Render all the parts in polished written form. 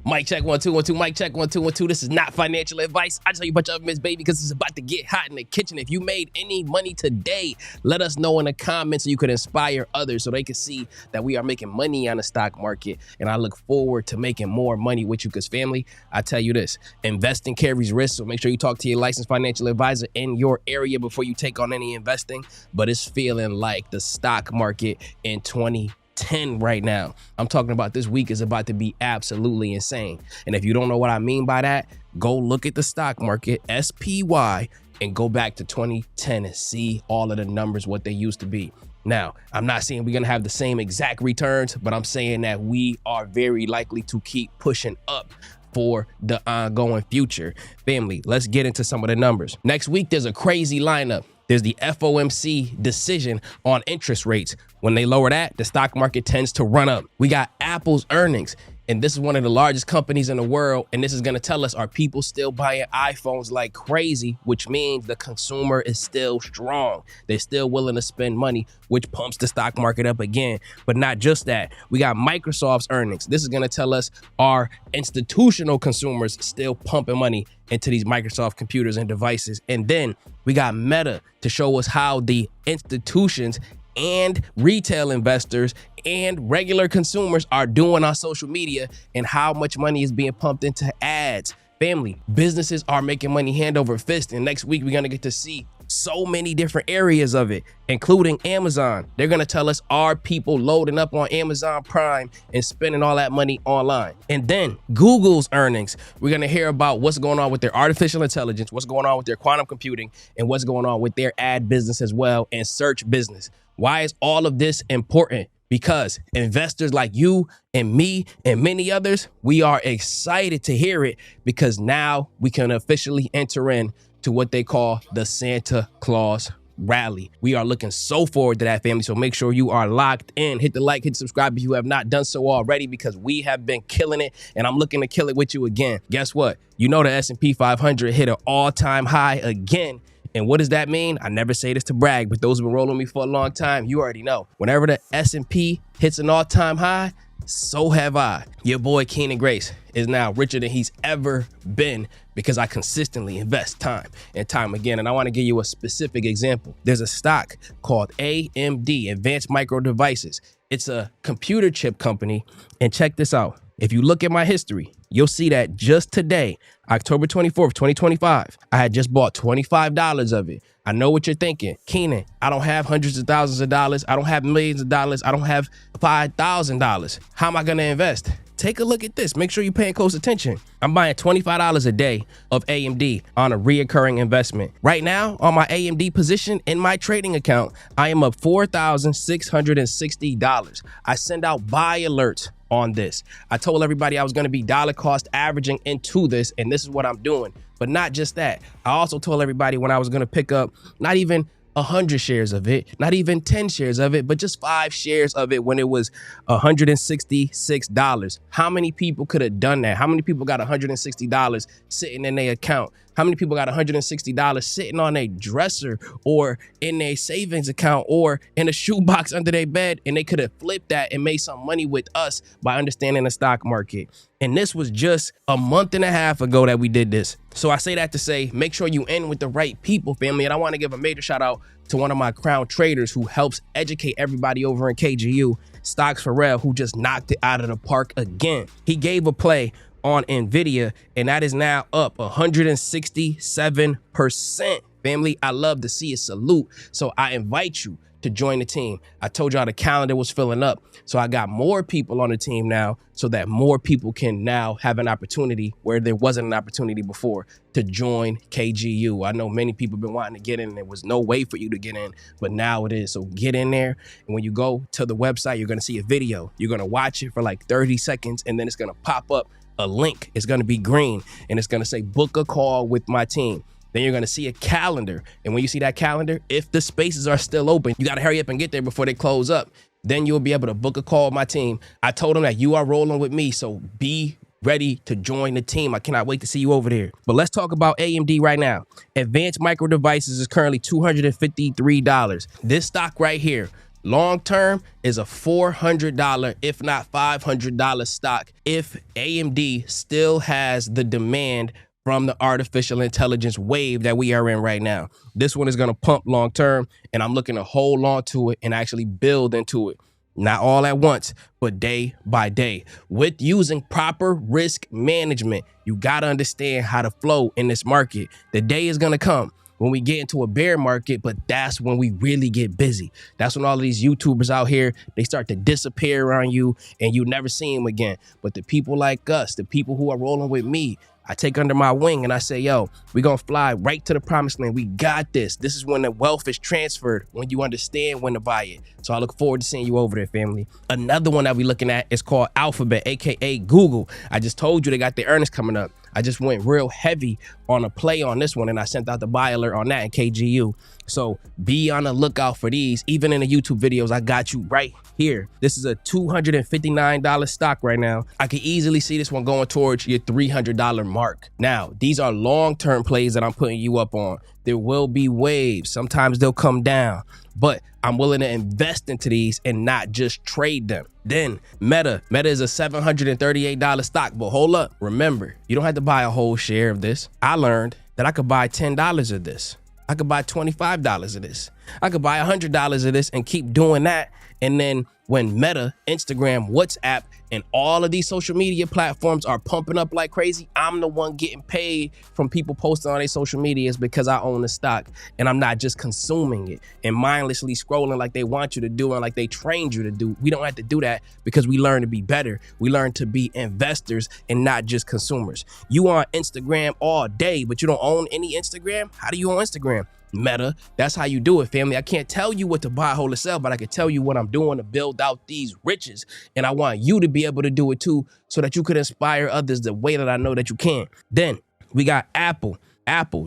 Mic check 1 2 1 2. Mic check 1 2 1 2. This is not financial advice. I tell you a bunch of Miss Baby because it's about to get hot in the kitchen. If you made any money today, let us know in the comments so you could inspire others so they can see that we are making money on the stock market. And I look forward to making more money with you because, family, I tell you this, investing carries risk. So make sure you talk to your licensed financial advisor in your area before you take on any investing. But it's feeling like the stock market in 2010 right now. I'm talking about this week is about to be absolutely insane. And if you don't know what I mean by that, go look at the stock market, SPY, and go back to 2010 and see all of the numbers, what they used to be. Now, I'm not saying we're going to have the same exact returns, but I'm saying that we are very likely to keep pushing up for the ongoing future. Family, let's get into some of the numbers. Next week, there's a crazy lineup. There's the FOMC decision on interest rates. When they lower that, the stock market tends to run up. We got Apple's earnings, and this is one of the largest companies in the world, and this is going to tell us, are people still buying iPhones like crazy, which means the consumer is still strong. They're still willing to spend money, which pumps the stock market up again. But not just that. We got Microsoft's earnings. This is going to tell us, are institutional consumers still pumping money into these Microsoft computers and devices? And then we got Meta to show us how the institutions and retail investors and regular consumers are doing on social media and how much money is being pumped into ads. Family, businesses are making money hand over fist. And next week, we're going to get to see so many different areas of it, including Amazon. They're going to tell us, are people loading up on Amazon Prime and spending all that money online? And then Google's earnings. We're going to hear about what's going on with their artificial intelligence, what's going on with their quantum computing, and what's going on with their ad business as well and search business. Why is all of this important? Because investors like you and me and many others, we are excited to hear it because now we can officially enter in to what they call the Santa Claus rally. We are looking so forward to that, family. So make sure you are locked in. Hit the like, hit subscribe if you have not done so already because we have been killing it and I'm looking to kill it with you again. Guess what? You know the S&P 500 hit an all-time high again. And what does that mean? I never say this to brag, but those who've been rolling with me for a long time, you already know. Whenever the S&P hits an all-time high, so have I. Your boy Keenan Grace is now richer than he's ever been because I consistently invest time and time again. And I want to give you a specific example. There's a stock called AMD, Advanced Micro Devices. It's a computer chip company. And check this out. If you look at my history, you'll see that just today, October 24th, 2025, I had just bought $25 of it. I know what you're thinking. Keenan, I don't have hundreds of thousands of dollars. I don't have millions of dollars. I don't have $5,000. How am I going to invest? Take a look at this. Make sure you're paying close attention. I'm buying $25 a day of AMD on a reoccurring investment. Right now, on my AMD position in my trading account, I am up $4,660. I send out buy alerts on this. I told everybody I was going to be dollar cost averaging into this, and this is what I'm doing. But not just that. I also told everybody when I was going to pick up not even 100 shares of it, not even 10 shares of it, but just 5 shares of it when it was $166. How many people could have done that? How many people got $160 sitting in their account? How many people got $160 sitting on a dresser or in a savings account or in a shoebox under their bed, and they could have flipped that and made some money with us by understanding the stock market? And this was just a month and a half ago that we did this. So I say that to say, make sure you in with the right people, family. And I want to give a major shout out to one of my crown traders who helps educate everybody over in KGU, Stocks Pharrell, who just knocked it out of the park again. He gave a play on NVIDIA, and that is now up 167%. Family, I love to see a salute. So I invite you to join the team. I told y'all the calendar was filling up. So I got more people on the team now so that more people can now have an opportunity where there wasn't an opportunity before to join KGU. I know many people have been wanting to get in. There was no way for you to get in, but now it is. So get in there. And when you go to the website, you're going to see a video. You're going to watch it for like 30 seconds, and then it's going to pop up a link. It's going to be green, and it's going to say book a call with my team. Then you're going to see a calendar. And when you see that calendar, if the spaces are still open, you got to hurry up and get there before they close up. Then you'll be able to book a call with my team. I told them that you are rolling with me, so be ready to join the team. I cannot wait to see you over there. But let's talk about AMD right now. Advanced Micro Devices is currently $253. This stock right here long term is a $400, if not $500 stock if AMD still has the demand from the artificial intelligence wave that we are in right now. This one is going to pump long term, and I'm looking to hold on to it and actually build into it. Not all at once, but day by day. With using proper risk management, you got to understand how to flow in this market. The day is going to come when we get into a bear market, but that's when we really get busy. That's when all of these YouTubers out here, they start to disappear on you and you never see them again. But the people like us, the people who are rolling with me, I take under my wing and I say, yo, we're going to fly right to the promised land. We got this. This is when the wealth is transferred, when you understand when to buy it. So I look forward to seeing you over there, family. Another one that we're looking at is called Alphabet, aka Google. I just told you they got their earnings coming up. I just went real heavy on a play on this one, and I sent out the buy alert on that in KGU. So be on the lookout for these. Even in the YouTube videos, I got you right here. This is a $259 stock right now. I can easily see this one going towards your $300 mark. Now, these are long-term plays that I'm putting you up on. There will be waves. Sometimes they'll come down, but I'm willing to invest into these and not just trade them. Then Meta is a $738 stock, but hold up. Remember, you don't have to buy a whole share of this. I learned that I could buy $10 of this. I could buy $25 of this. I could buy $100 of this and keep doing that. And then when Meta, Instagram, WhatsApp, and all of these social media platforms are pumping up like crazy, I'm the one getting paid from people posting on their social medias because I own the stock and I'm not just consuming it and mindlessly scrolling like they want you to do and like they trained you to do. We don't have to do that because we learn to be better. We learn to be investors and not just consumers. You on Instagram all day, but you don't own any Instagram? How do you own Instagram? Meta, that's how you do it, family. I can't tell you what to buy, hold, or sell, but I can tell you what I'm doing to build out these riches. And I want you to be able to do it too, so that you could inspire others the way that I know that you can. Then we got Apple.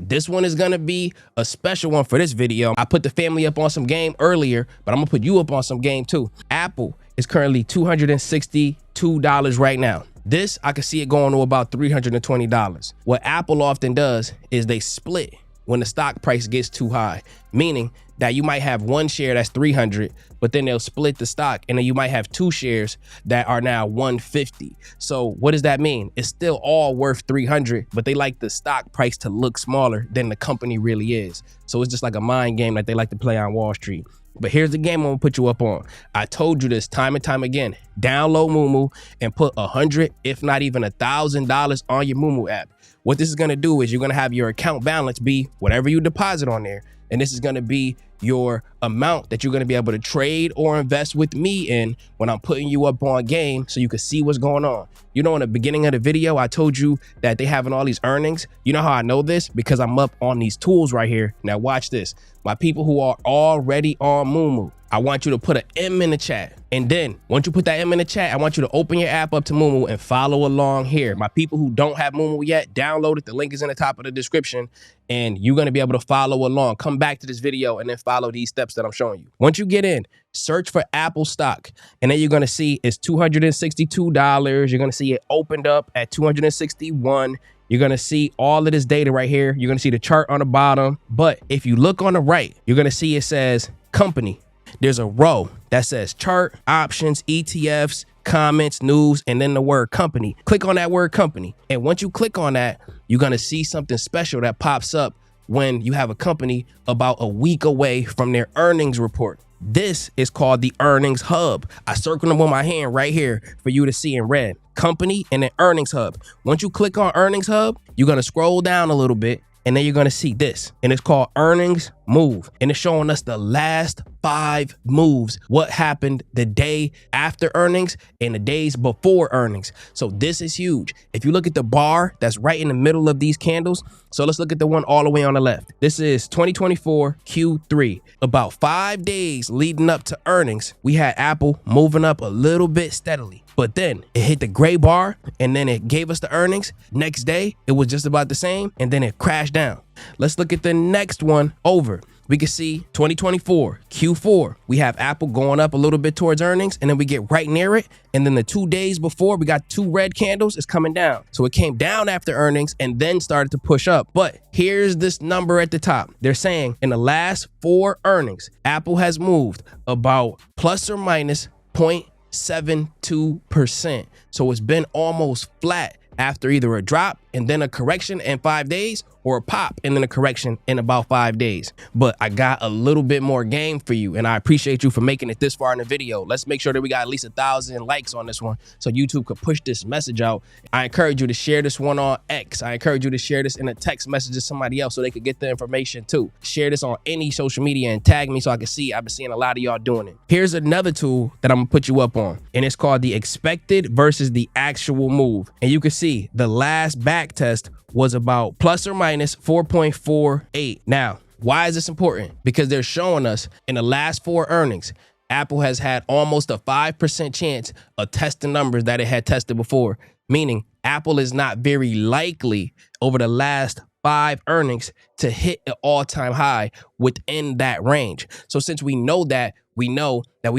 This one is gonna be a special one for this video. I put the family up on some game earlier, but I'm gonna put you up on some game too. Apple is currently $262 right now. This, I can see it going to about $320. What Apple often does is they split when the stock price gets too high, meaning that you might have one share that's 300, but then they'll split the stock, and then you might have two shares that are now 150. So what does that mean? It's still all worth 300, but they like the stock price to look smaller than the company really is. So it's just like a mind game that they like to play on Wall Street. But here's the game I'm gonna put you up on. I told you this time and time again. Download Moomoo and put $100, if not even $1,000 on your Moomoo app. What this is gonna do is you're gonna have your account balance be whatever you deposit on there. And this is gonna be your amount that you're gonna be able to trade or invest with me in when I'm putting you up on game so you can see what's going on. You know, in the beginning of the video, I told you that they having all these earnings. You know how I know this? Because I'm up on these tools right here. Now watch this. My people who are already on Moomoo, I want you to put an M in the chat. And then once you put that M in the chat, I want you to open your app up to Moomoo and follow along here. My people who don't have Moomoo yet, download it. The link is in the top of the description and you're going to be able to follow along. Come back to this video and then follow these steps that I'm showing you. Once you get in, search for Apple stock, and then you're going to see it's $262. You're going to see it opened up at $261. You're going to see all of this data right here. You're going to see the chart on the bottom. But if you look on the right, you're going to see it says company. There's a row that says chart, options, ETFs, comments, news, and then the word company. Click on that word company. And once you click on that, you're going to see something special that pops up when you have a company about a week away from their earnings report. This is called the Earnings Hub. I circled them with my hand right here for you to see in red. Company and then Earnings Hub. Once you click on Earnings Hub, you're going to scroll down a little bit and then you're going to see this, and it's called Earnings Move, and it's showing us the last 5 moves, what happened the day after earnings and the days before earnings. So this is huge. If you look at the bar that's right in the middle of these candles, so let's look at the one all the way on the left. This is 2024 Q3. About 5 days leading up to earnings, we had Apple moving up a little bit steadily. But then it hit the gray bar and then it gave us the earnings. Next day, it was just about the same and then it crashed down. Let's look at the next one over. we can see 2024 Q4, we have Apple going up a little bit towards earnings, and then we get right near it. And then the 2 days before, we got 2 red candles. It's coming down. So it came down after earnings and then started to push up. But here's this number at the top. They're saying in the last 4 earnings, Apple has moved about plus or minus 0.72%. So it's been almost flat after either a drop and then a correction in 5 days, or a pop and then a correction in about 5 days. But I got a little bit more game for you, and I appreciate you for making it this far in the video. Let's make sure that we got at least 1,000 likes on this one so YouTube could push this message out. I encourage you to share this one on X. I encourage you to share this in a text message to somebody else so they could get the information too. Share this on any social media and tag me so I can see. I've been seeing a lot of y'all doing it. Here's another tool that I'm gonna put you up on, and it's called the expected versus the actual move. And you can see the last back test was about plus or minus 4.48. Now, why is this important? Because they're showing us in the last 4 earnings, Apple has had almost a 5% chance of testing numbers that it had tested before, meaning Apple is not very likely over the last 5 earnings to hit an all-time high within that range. So since we know that we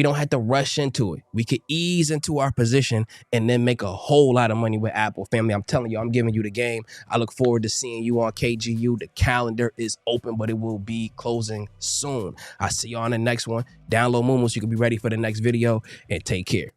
don't have to rush into it. We could ease into our position and then make a whole lot of money with Apple. Family, I'm telling you, I'm giving you the game. I look forward to seeing you on KGU. The calendar is open, but it will be closing soon. I'll see you on the next one. Download Moomoo so you can be ready for the next video, and take care.